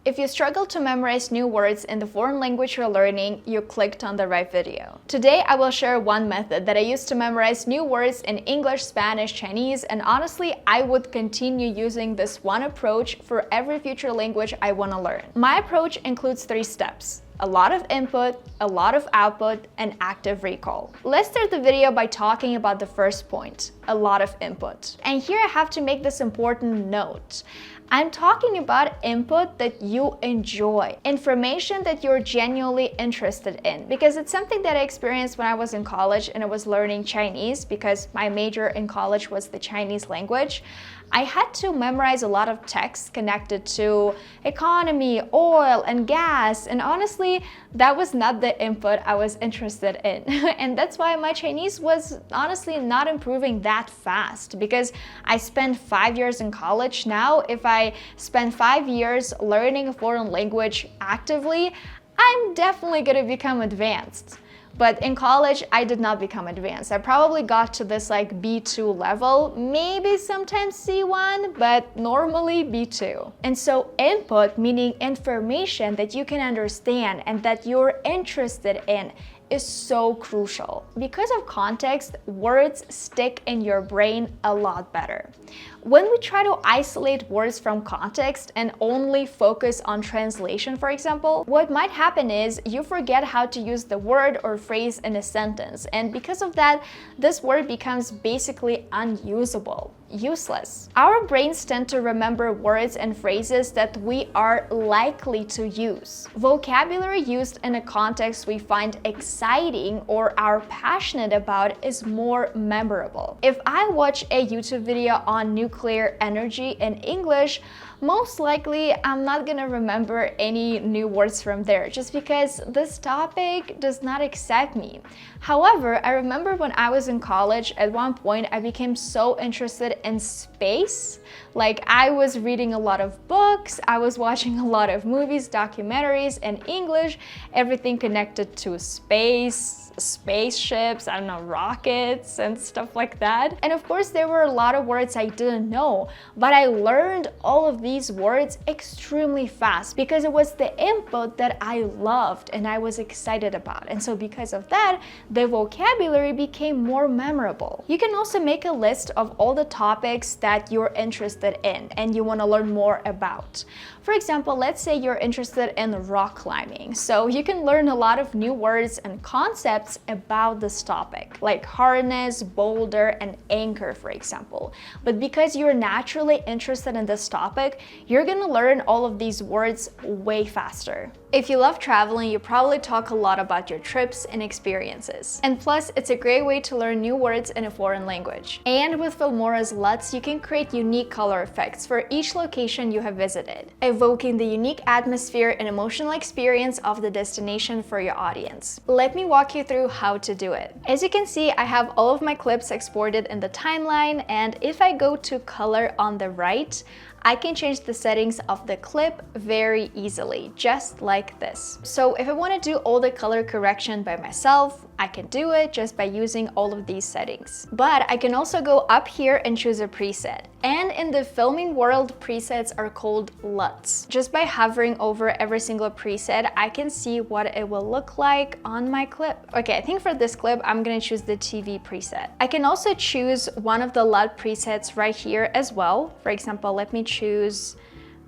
If you struggle to memorize new words in the foreign language you're learning, you clicked on the right video. Today, I will share one method that I use to memorize new words in English, Spanish, Chinese, and honestly, I would continue using this one approach for every future language I want to learn. My approach includes 3 steps. A lot of input, a lot of output, and active recall. Let's start the video by talking about the first point, a lot of input. And here I have to make this important note. I'm talking about input that you enjoy, information that you're genuinely interested in, because it's something that I experienced when I was in college and I was learning Chinese because my major in college was the Chinese language. I had to memorize a lot of texts connected to economy, oil, and gas, and honestly, that was not the input I was interested in. And that's why my Chinese was honestly not improving that fast, because I spent 5 years in college. Now, if I spend 5 years learning a foreign language actively, I'm definitely gonna become advanced. But in college, I did not become advanced. I probably got to this like B2 level, maybe sometimes C1, but normally B2. And so input, meaning information that you can understand and that you're interested in, is so crucial. Because of context, words stick in your brain a lot better. When we try to isolate words from context and only focus on translation, for example, what might happen is you forget how to use the word or phrase in a sentence, and because of that, this word becomes basically unusable, useless. Our brains tend to remember words and phrases that we are likely to use. Vocabulary used in a context we find exciting or are passionate about is more memorable. If I watch a YouTube video on nuclear energy in English, most likely I'm not gonna remember any new words from there just because this topic does not excite me. However, I remember when I was in college, at one point I became so interested in space. Like, I was reading a lot of books, I was watching a lot of movies, documentaries in English, everything connected to space, spaceships, I don't know, rockets and stuff like that. And of course, there were a lot of words I didn't know, but I learned all of these words extremely fast because it was the input that I loved and I was excited about. And so because of that, the vocabulary became more memorable. You can also make a list of all the topics that you're interested in and you want to learn more about. For example, let's say you're interested in rock climbing. So you can learn a lot of new words and concepts about this topic, like harness, boulder, and anchor, for example. But because you're naturally interested in this topic, you're gonna learn all of these words way faster. If you love traveling, you probably talk a lot about your trips and experiences. And plus, it's a great way to learn new words in a foreign language. And with Filmora's LUTs, you can create unique color effects for each location you have visited, evoking the unique atmosphere and emotional experience of the destination for your audience. Let me walk you through how to do it. As you can see, I have all of my clips exported in the timeline, and if I go to color on the right, I can change the settings of the clip very easily, just like this. So if I want to do all the color correction by myself, I can do it just by using all of these settings. But I can also go up here and choose a preset. And in the filming world, presets are called LUTs. Just by hovering over every single preset, I can see what it will look like on my clip. Okay, I think for this clip, I'm gonna choose the TV preset. I can also choose one of the LUT presets right here as well. For example, let me choose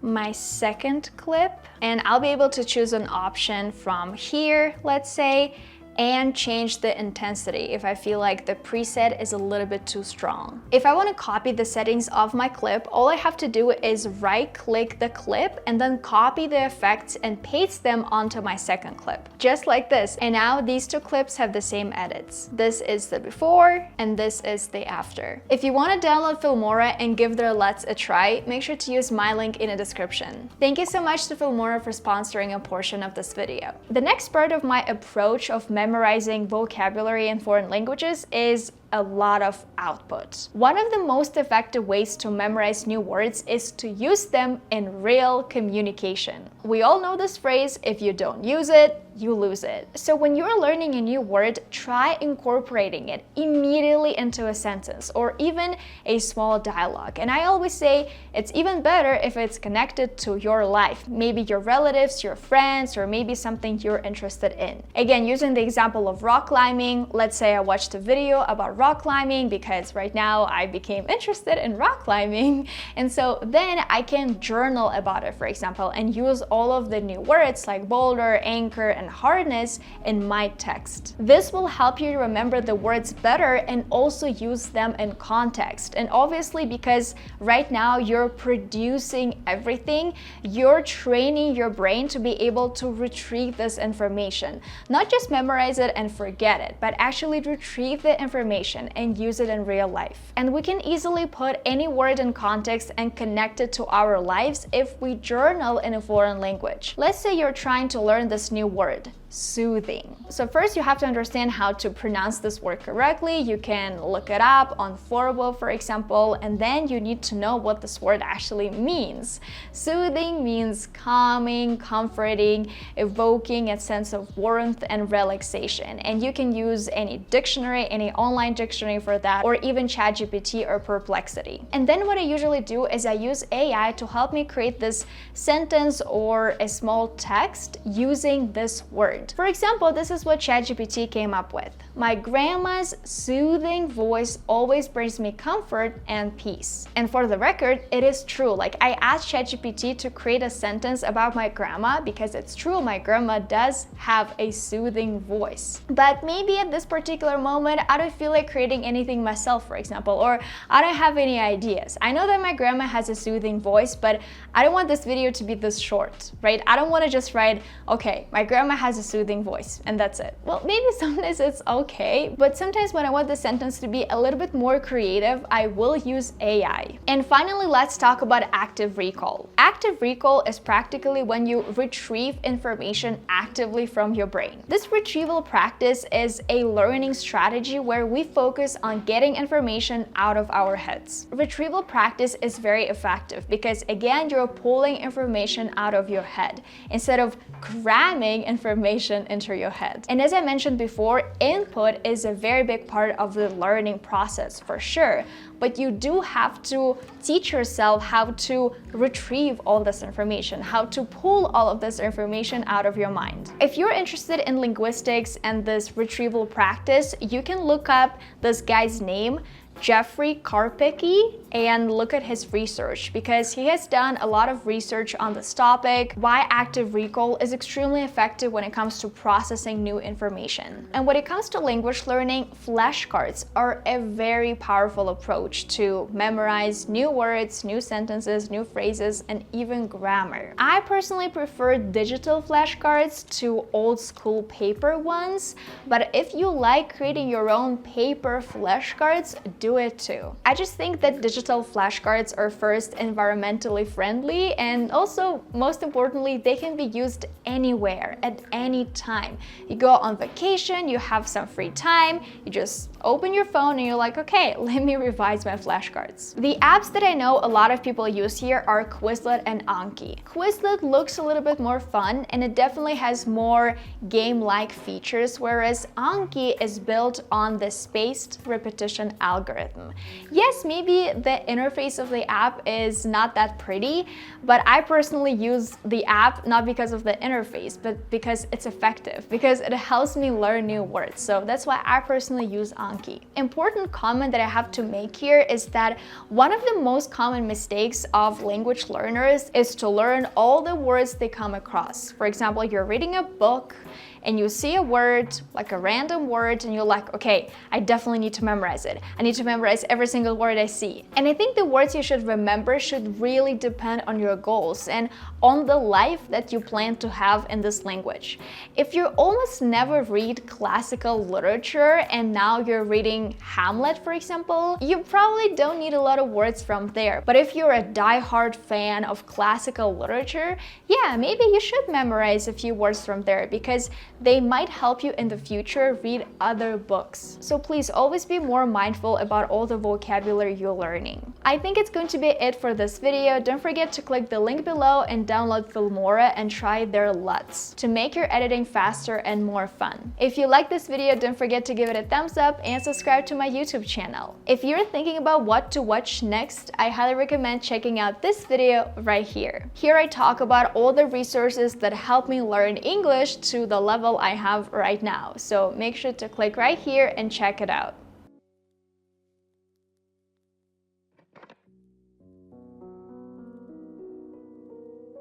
my second clip, and I'll be able to choose an option from here, let's say, and change the intensity if I feel like the preset is a little bit too strong. If I want to copy the settings of my clip, all I have to do is right-click the clip and then copy the effects and paste them onto my second clip, just like this. And now these two clips have the same edits. This is the before and this is the after. If you want to download Filmora and give their LUTs a try, make sure to use my link in the description. Thank you so much to Filmora for sponsoring a portion of this video. The next part of my approach of memorizing vocabulary in foreign languages is a lot of output. One of the most effective ways to memorize new words is to use them in real communication. We all know this phrase, if you don't use it, you lose it. So when you're learning a new word, try incorporating it immediately into a sentence or even a small dialogue. And I always say it's even better if it's connected to your life, maybe your relatives, your friends, or maybe something you're interested in. Again, using the example of rock climbing, let's say I watched a video about rock climbing because right now I became interested in rock climbing. And so then I can journal about it, for example, and use all of the new words like boulder, anchor, and hardness in my text. This will help you remember the words better and also use them in context. And obviously, because right now you're producing everything, you're training your brain to be able to retrieve this information. Not just memorize it and forget it, but actually retrieve the information and use it in real life. And we can easily put any word in context and connect it to our lives if we journal in a foreign language. Let's say you're trying to learn this new word, soothing. So first you have to understand how to pronounce this word correctly. You can look it up on Forward, for example, and then you need to know what this word actually means. Soothing means calming, comforting, evoking a sense of warmth and relaxation. And you can use any dictionary, any online dictionary for that, or even ChatGPT or Perplexity. And then what I usually do is I use AI to help me create this sentence or a small text using this word. For example, this is what ChatGPT came up with. My grandma's soothing voice always brings me comfort and peace. And for the record, it is true. Like, I asked ChatGPT to create a sentence about my grandma because it's true, my grandma does have a soothing voice. But maybe at this particular moment, I don't feel like creating anything myself, for example, or I don't have any ideas. I know that my grandma has a soothing voice, but I don't want this video to be this short, right? I don't want to just write, okay, my grandma has a soothing voice, and that's it. Well, maybe sometimes it's okay, but sometimes when I want the sentence to be a little bit more creative, I will use AI. And finally, let's talk about active recall. Active recall is practically when you retrieve information actively from your brain. This retrieval practice is a learning strategy where we focus on getting information out of our heads. Retrieval practice is very effective because, again, you're pulling information out of your head instead of cramming information into your head. And as I mentioned before, input is a very big part of the learning process for sure, but you do have to teach yourself how to retrieve all this information, how to pull all of this information out of your mind. If you're interested in linguistics and this retrieval practice, you can look up this guy's name, Jeffrey Karpicki, and look at his research because he has done a lot of research on this topic, why active recall is extremely effective when it comes to processing new information. And when it comes to language learning, flashcards are a very powerful approach to memorize new words, new sentences, new phrases, and even grammar. I personally prefer digital flashcards to old school paper ones, but if you like creating your own paper flashcards, do it too. I just think that digital flashcards are first environmentally friendly, and also most importantly, they can be used anywhere at any time. You go on vacation, you have some free time, you just open your phone and you're like, okay, let me revise my flashcards. The apps that I know a lot of people use here are Quizlet and Anki. Quizlet looks a little bit more fun and it definitely has more game-like features, whereas Anki is built on the spaced repetition algorithm. Yes, maybe the interface of the app is not that pretty, but I personally use the app not because of the interface, but because it's effective, because it helps me learn new words. So that's why I personally use Anki. Important comment that I have to make here is that one of the most common mistakes of language learners is to learn all the words they come across. For example, you're reading a book and you see a word, like a random word, and you're like, okay, I definitely need to memorize it. I need to memorize every single word I see. And I think the words you should remember should really depend on your goals and on the life that you plan to have in this language. If you almost never read classical literature and now you're you're reading Hamlet, for example, you probably don't need a lot of words from there. But if you're a die-hard fan of classical literature, yeah, maybe you should memorize a few words from there because they might help you in the future read other books. So please always be more mindful about all the vocabulary you're learning. I think it's going to be it for this video. Don't forget to click the link below and download Filmora and try their LUTs to make your editing faster and more fun. If you like this video, don't forget to give it a thumbs up and subscribe to my YouTube channel. If you're thinking about what to watch next, I highly recommend checking out this video right here. Here I talk about all the resources that help me learn English to the level I have right now. So make sure to click right here and check it out.